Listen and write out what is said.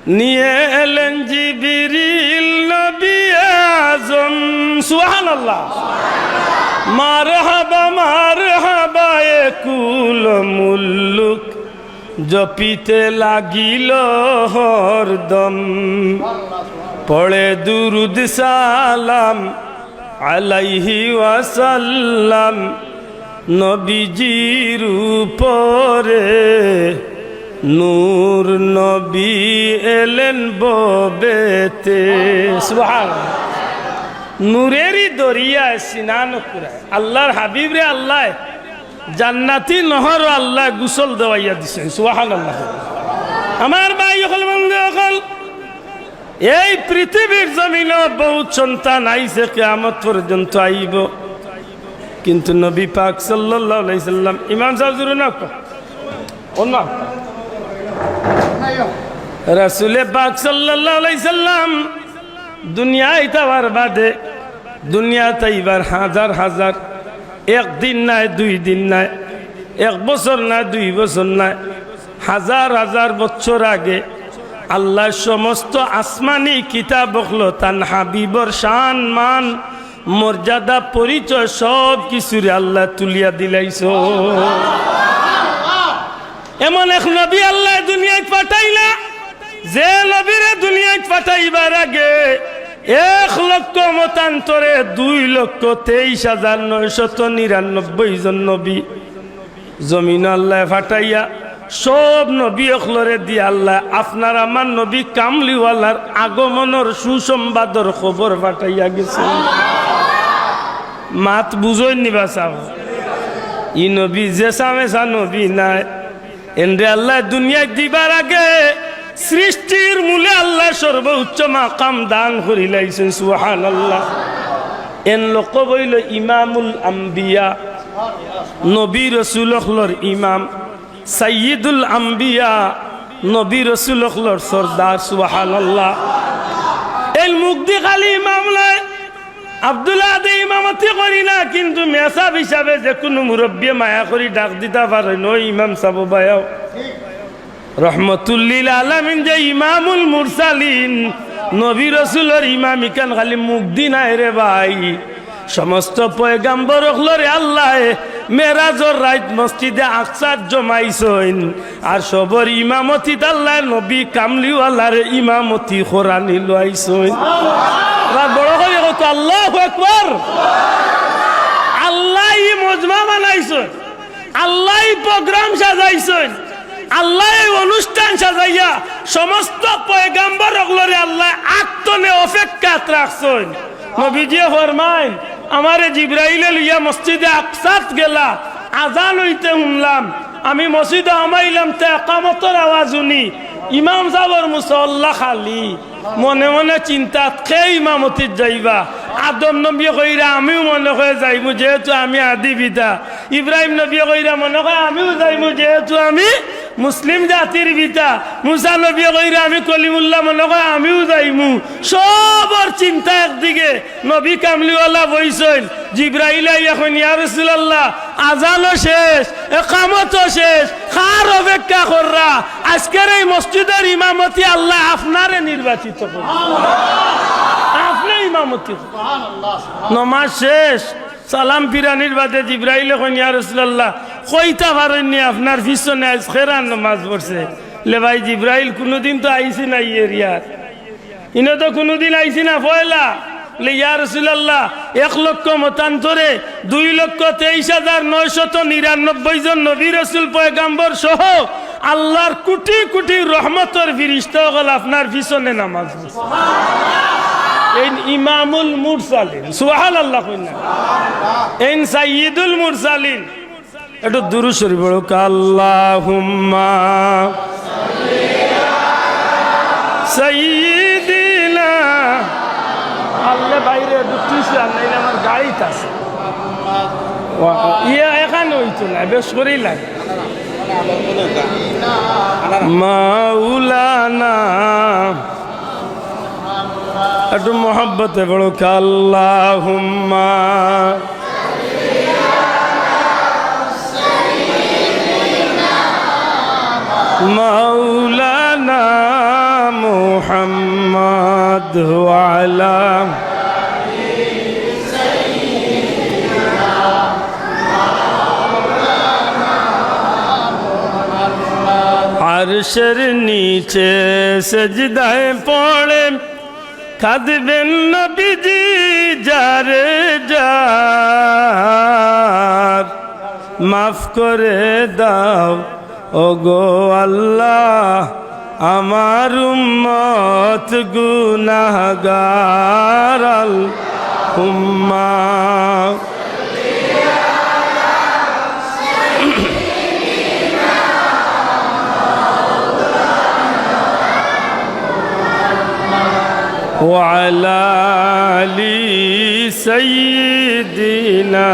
নিয়ে এলেন জিবরিল নবী আজম সুবহানাল্লাহ মারহাবা মারহাবা এ কুল মুল্লুক জপিতে লাগিল হরদম পড়ে দুরুদ সালাম আলাইহি ওয়াসাল্লাম নবীজির উপরে নূর নবী এলেন ববেতে সুবহানাল্লাহ নূরেরই দরিয়ায় স্নান করায় আল্লাহর হাবিব রে আল্লাহ জান্নাতি নহর আল্লাহ গোসল দেওয়াইয়া দিছেন সুবহানাল্লাহ। আমার ভাই হল বন্ধু হল এই পৃথিবীর জমিনে বহুত সন্তান আইছে কিয়ামত পর্যন্ত আইব, কিন্তু নবী পাক সাল্লাল্লাহু আলাইহি সাল্লাম ইমাম সাহেব জুরু না ওনা রাসূল পাক সাল্লাল্লাহু আলাইহি সাল্লাম দুনিয়ায় তাওয়ার বাদে দুনিয়া তাইবার হাজার হাজার একদিন নাই দুই দিন নাই এক বছর নাই দুই বছর নাই হাজার হাজার বছর আগে আল্লাহ সমস্ত আসমানি কিতাব হলো তান হাবিবর শান মান মর্যাদা পরিচয় সব কিছুরে আল্লাহ তুলিয়া দিলাইছো। এমন এক নবী আল্লাহ দুনিয়ায় পাঠাইলা যে নবীরে দুনিয়ায় পাঠাইবার আগে 1,00,000 মতান্তরে 2,23,999 জন নবী জমিন আল্লাহ ফাটাইয়া সব নবী অখলরে দিয়ে আল্লাহ আপনার আমার নবী কামলিওয়ালার আগমনের সুসংবাদর খবর ফাটাইয়া গেছে। মাত বুঝই নিবা চাও ই নবী যে সামেসা নবী নাই এন্ডে আল্লাহ দুনিয়ায় দিবার আগে সৃষ্টির মূলে আল্লাহ সর্বোচ্চ মাকাম দান করিলাইছেন সুবহানাল্লাহ। এন লোক বইল ইমামুল আম্বিয়া নবী রাসূল হলর ইমাম সাইয়্যিদুল আম্বিয়া নবী রাসূল হলর সরদার সুবহানাল্লাহ। এই মুক্তি খালি ইমাম নয় আব্দুল্লাহ দে ইমামতি করি না, কিন্তু মেসাব হিসাবে যে কোনো মুরব্বী মায়া করি ডাক দিতে পারে নয় ইমাম সাহেব ভাইও রহমতুল্লিল আলামিন যে ইমামুল মুরসালিন নবী রাসূলের ইমাম ইকান খালি মুক্তি নাই রে ভাই, সমস্ত পয়গাম্বর হলরে আল্লাহ মেরাজর রাত মসজিদে আকসার জমাইছেন আর সবর ইমামতি আল্লাহ নবী কামলিওয়ালার ইমামতি কোরআনি লইছেন। বড় করে কত আল্লাহু আকবার। আল্লাহ মজমা বানাইছেন, আল্লাহ প্রোগ্রাম সাজাইছেন, আল্লাহ অনুষ্ঠান সাজাইয়া সমস্ত পয়গাম্বর হলরে আল্লাহ আত্মনে অপেক্ষাত রাখছেন। নবীজি ফরমায় আমারে জিবরাইলে লইয়া মসজিদে আকসাত গেলা আজান হইতে শুনলাম, আমি মসজিদে আমাইলাম তে একামতের আওয়াজ শুনি ইমাম সাহেবের মুসল্লা খালি মনে মনে চিন্তা কে ইমামতি যাইবা আদম নবী কইরা আমিও মনে করে যাইমু যেহেতু আমি আদি পিতা, ইব্রাহিম নবী কইরা মনে করে আমিও যাইমু যেহেতু আমি মুসলিম জাতির পিতা, মুসা নবী কইরা আমি কলিমুল্লাহ মনে করে আমিও যাইমু। সবর চিন্তা একদিকে নবী কামলিওয়ালা বইছেন, জিবরাইল এখন ইয়া রাসূলুল্লাহ আজানও শেষ একামতও শেষ কার অপেক্ষা কররা, আজকের এই মসজিদের ইমামতি আল্লাহ আপনারে নির্বাচিত করুন, আপনি ইমামতি নমাজ শেষ সালাম ফিরানির বাদে জিবরাইল এখন ইয়া রাসূলুল্লাহ কইতা পারেননি আপনার পিছনে আজ খেরান নামাজ পড়ছে। লে ভাই জিবরাইল কোনোদিন তো আইসি না এরিয়ার, ইনো তো কোনোদিন আইসি না পয়লা ইয়া রাসূলুল্লাহ 1,00,000 মতান্তরে 2,23,999 জন নবী রাসূল পয়গাম্বর সহ আল্লাহর কোটি কোটি রহমতের ফেরেশতা হল আপনার পিছনে নামাজ পড়ছে। এই ইমামুল মুরসালিন সুবহানাল্লাহ কইনা এই সাইয়্যিদুল মুরসালিন একটু দুরূদ শরীফ পড়ো আল্লাহুম্মা সাইয়্যিদিনা আল্লাহ বাইরে দুটিছে আল্লাহ আমার গাড়িতে আছে ইয়া এখানে হইতো না বেশ করেই লাগে মাওলানা একটু মোহাব্বতে বড় আল্লাহুম্মা মাওলানা وعلى আরশের নিচে সেজদায় পড়ে কাঁদবেন নবীজি যারে যার মাফ করে দাও ওগো আল্লাহ আমার উম্মত গুনাহগার আল্লাহুম্মা وعلى آل سيدنا